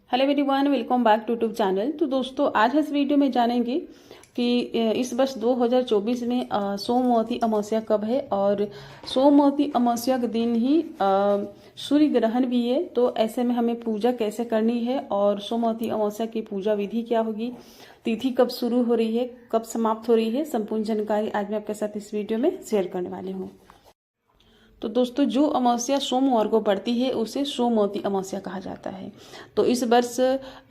Hello everyone, welcome back to YouTube channel. तो दोस्तों, आज इस वीडियो में जानेंगे कि इस वर्ष 2024 में सोमवती अमावस्या कब है। और सोमवती अमावस्या के दिन ही सूर्य ग्रहण भी है। तो ऐसे में हमें पूजा कैसे करनी है और सोमवती अमावस्या की पूजा विधि क्या होगी, तिथि कब शुरू हो रही है, कब समाप्त हो रही है, संपूर्ण जानकारी आज मैं आपके साथ इस वीडियो में शेयर करने वाली हूँ। तो दोस्तों, जो अमावस्या सोमवार को पड़ती है उसे सोमवती अमावस्या कहा जाता है। तो इस वर्ष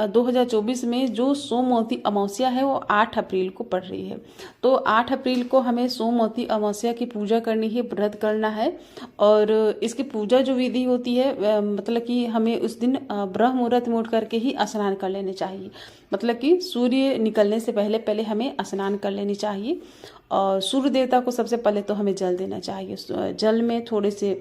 2024 में जो सोमवती अमावस्या है वो 8 अप्रैल को पड़ रही है। तो 8 अप्रैल को हमें सोमवती अमावस्या की पूजा करनी है, व्रत करना है। और इसकी पूजा जो विधि होती है, मतलब कि हमें उस दिन ब्रह्म मुहूर्त में उठ करके ही स्नान कर लेने चाहिए। मतलब कि सूर्य निकलने से पहले पहले हमें स्नान कर लेनी चाहिए। और सूर्य देवता को सबसे पहले तो हमें जल देना चाहिए। जल में थोड़े से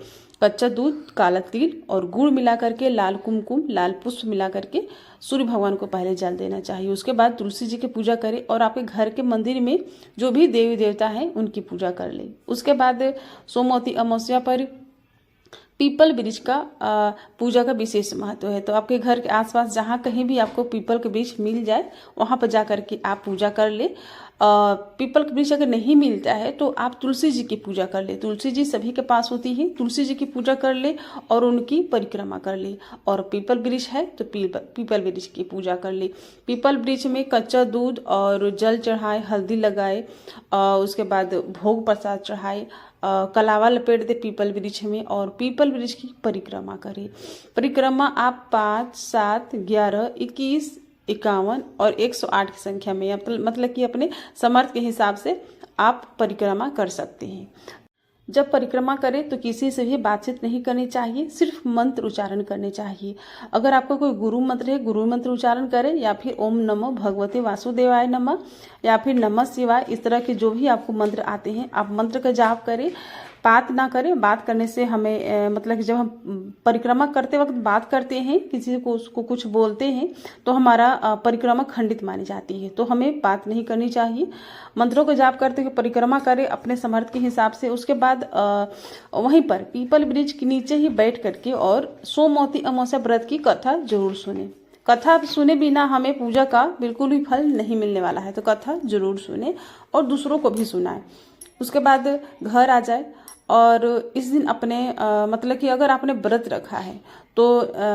कच्चा दूध, काला तिल और गुड़ मिला करके, लाल कुमकुम, लाल पुष्प मिला करके सूर्य भगवान को पहले जल देना चाहिए। उसके बाद तुलसी जी की पूजा करें और आपके घर के मंदिर में जो भी देवी देवता हैं उनकी पूजा कर लें। उसके बाद सोमवती अमावस्या पर पीपल वृक्ष का पूजा का विशेष महत्व है। तो आपके घर के आसपास जहाँ कहीं भी आपको पीपल के वृक्ष मिल जाए वहाँ पर जा करके आप पूजा कर ले। पीपल का वृक्ष अगर नहीं मिलता है तो आप तुलसी जी की पूजा कर ले। तुलसी जी सभी के पास होती है, तुलसी जी की पूजा कर ले और उनकी परिक्रमा कर ले। और पीपल वृक्ष है तो पीपल वृक्ष की पूजा कर ले। पीपल वृक्ष में कच्चा दूध और जल चढ़ाए, हल्दी लगाए, उसके बाद भोग प्रसाद चढ़ाए, कलावा लपेट दे पीपल वृक्ष में और पीपल वृक्ष की परिक्रमा करें। परिक्रमा आप 5, 7, 11, 21, 51 और 108 की संख्या में, मतलब कि अपने समर्थ के हिसाब से आप परिक्रमा कर सकते हैं। जब परिक्रमा करें तो किसी से भी बातचीत नहीं करनी चाहिए, सिर्फ मंत्र उच्चारण करने चाहिए। अगर आपका कोई गुरु मंत्र है, गुरु मंत्र उच्चारण करें, या फिर ओम नमो भगवते वासुदेवाय नमः, या फिर नमः शिवाय, इस तरह के जो भी आपको मंत्र आते हैं आप मंत्र का जाप करें। बात ना करें। बात करने से हमें मतलब कि जब हम परिक्रमा करते वक्त बात करते हैं, किसी को उसको कुछ बोलते हैं तो हमारा परिक्रमा खंडित मानी जाती है। तो हमें बात नहीं करनी चाहिए। मंत्रों का जाप करते हुए परिक्रमा करें अपने समर्थ के हिसाब से। उसके बाद वहीं पर पीपल वृक्ष के नीचे ही बैठ करके और सोमवती अमावस्या व्रत की कथा जरूर सुने। कथा सुने बिना हमें पूजा का बिल्कुल भी फल नहीं मिलने वाला है। तो कथा जरूर सुने और दूसरों को भी सुनाए। उसके बाद घर आ जाए और इस दिन अपने मतलब कि अगर आपने व्रत रखा है तो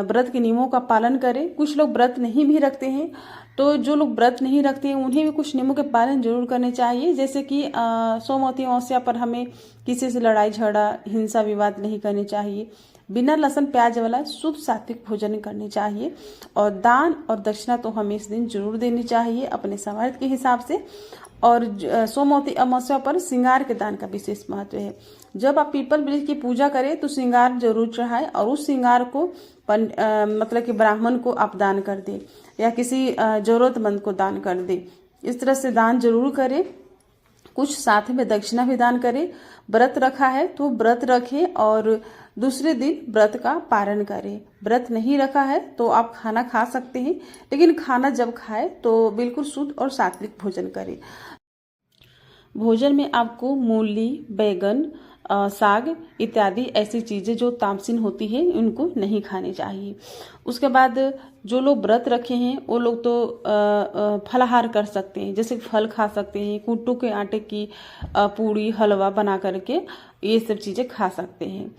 व्रत के नियमों का पालन करें। कुछ लोग व्रत नहीं भी रखते हैं, तो जो लोग व्रत नहीं रखते हैं उन्हें भी कुछ नियमों के पालन जरूर करने चाहिए। जैसे कि सोमवती अमावस्या पर हमें किसी से लड़ाई झगड़ा, हिंसा विवाद नहीं करनी चाहिए। बिना लहसुन प्याज वाला शुद्ध सात्विक भोजन करनी चाहिए। और दान और दक्षिणा तो हमें इस दिन जरूर देनी चाहिए अपने सामर्थ्य के हिसाब से। और सोमवती अमावस्या पर श्रृंगार के दान का विशेष महत्व है। जब आप पीपल वृक्ष की पूजा करें तो श्रृंगार जरूर चढ़ाएं और उस श्रृंगार को मतलब कि ब्राह्मण को आप दान कर दे या किसी जरूरतमंद को दान कर दे। इस तरह से दान जरूर करें। कुछ साथ में दक्षिणा भी दान करें। व्रत रखा है तो व्रत रखें और दूसरे दिन व्रत का पारण करें। व्रत नहीं रखा है तो आप खाना खा सकते हैं, लेकिन खाना जब खाए तो बिल्कुल शुद्ध और सात्विक भोजन करें। भोजन में आपको मूली, बैगन, साग इत्यादि ऐसी चीजें जो तामसिन होती है उनको नहीं खानी चाहिए। उसके बाद जो लोग व्रत रखे हैं वो लोग तो फलाहार कर सकते हैं, जैसे फल खा सकते हैं, कुट्टू के आटे की पूड़ी, हलवा बना करके ये सब चीजें खा सकते हैं।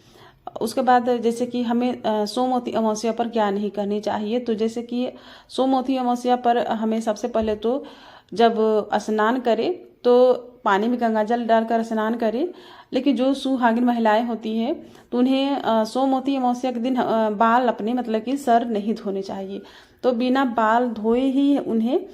उसके बाद जैसे कि हमें सोमवती अमावस्या पर क्या नहीं करनी चाहिए, तो जैसे कि सोमवती अमावस्या पर हमें सबसे पहले तो जब स्नान करें तो पानी में गंगाजल डालकर स्नान करें। लेकिन जो सुहागिन महिलाएं होती हैं तो उन्हें सोमवती अमावस्या के दिन बाल अपने मतलब कि सर नहीं धोने चाहिए। तो बिना बाल धोए ही उन्हें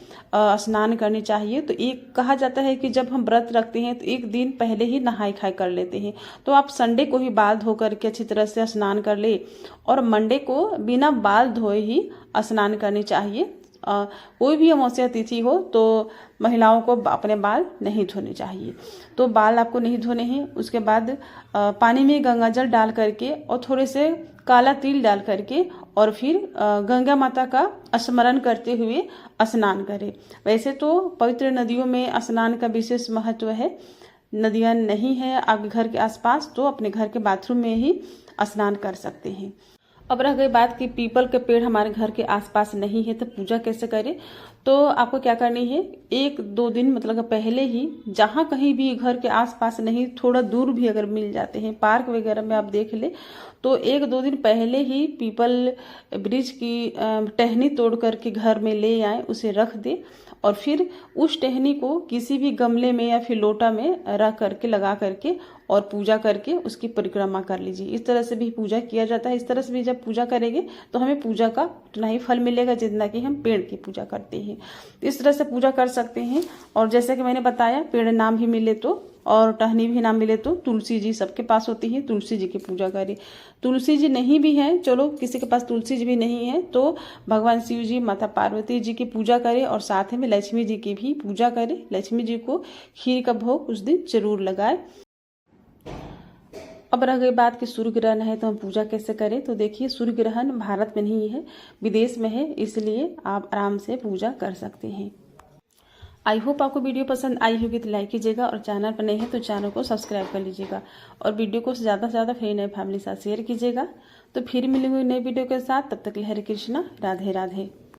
स्नान करनी चाहिए। तो एक कहा जाता है कि जब हम व्रत रखते हैं तो एक दिन पहले ही नहाई खाई कर लेते हैं। तो आप संडे को ही बाल धो करके अच्छी तरह से स्नान कर ले और मंडे को बिना बाल धोए ही स्नान करनी चाहिए। कोई भी अमावस्या तिथि हो तो महिलाओं को अपने बाल नहीं धोने चाहिए। तो बाल आपको नहीं धोने हैं। उसके बाद पानी में गंगाजल डाल करके और थोड़े से काला तिल डाल करके और फिर गंगा माता का स्मरण करते हुए स्नान करें। वैसे तो पवित्र नदियों में स्नान का विशेष महत्व है। नदियाँ नहीं है आपके घर के आसपास तो अपने घर के बाथरूम में ही स्नान कर सकते हैं। अब रह गई बात कि पीपल के पेड़ हमारे घर के आसपास नहीं है तो पूजा कैसे करें। तो आपको क्या करनी है, 1-2 दिन मतलब पहले ही, जहाँ कहीं भी घर के आसपास नहीं, थोड़ा दूर भी अगर मिल जाते हैं, पार्क वगैरह में आप देख ले, तो 1-2 दिन पहले ही पीपल वृक्ष की टहनी तोड़ करके घर में ले आए, उसे रख दे और फिर उस टहनी को किसी भी गमले में या फिर लोटा में रख करके लगा करके और पूजा करके उसकी परिक्रमा कर लीजिए। इस तरह से भी पूजा किया जाता है। इस तरह से भी जब पूजा करेंगे तो हमें पूजा का उतना ही फल मिलेगा जितना कि हम पेड़ की पूजा करते हैं। इस तरह से पूजा कर सकते हैं। और जैसे कि मैंने बताया, पेड़ नाम भी मिले तो और टहनी भी ना मिले तो तुलसी जी सबके पास होती है, तुलसी जी की पूजा करें। तुलसी जी नहीं भी है, चलो किसी के पास तुलसी जी भी नहीं है तो भगवान शिव जी, माता पार्वती जी की पूजा करें और साथ में लक्ष्मी जी की भी पूजा करें। लक्ष्मी जी को खीर का भोग उस दिन जरूर लगाए। अब रह गई बात कि सूर्य ग्रहण है तो हम पूजा कैसे करें। तो देखिए, सूर्य ग्रहण भारत में नहीं है, विदेश में है, इसलिए आप आराम से पूजा कर सकते हैं। आई होप आपको वीडियो पसंद आई होगी तो लाइक कीजिएगा और चैनल पर नए हैं तो चैनल को सब्सक्राइब कर लीजिएगा और वीडियो को ज़्यादा से ज़्यादा फिर नए फैमिली के साथ शेयर कीजिएगा। तो फिर मिलेंगे नए वीडियो के साथ, तब तक हरे कृष्णा, राधे राधे।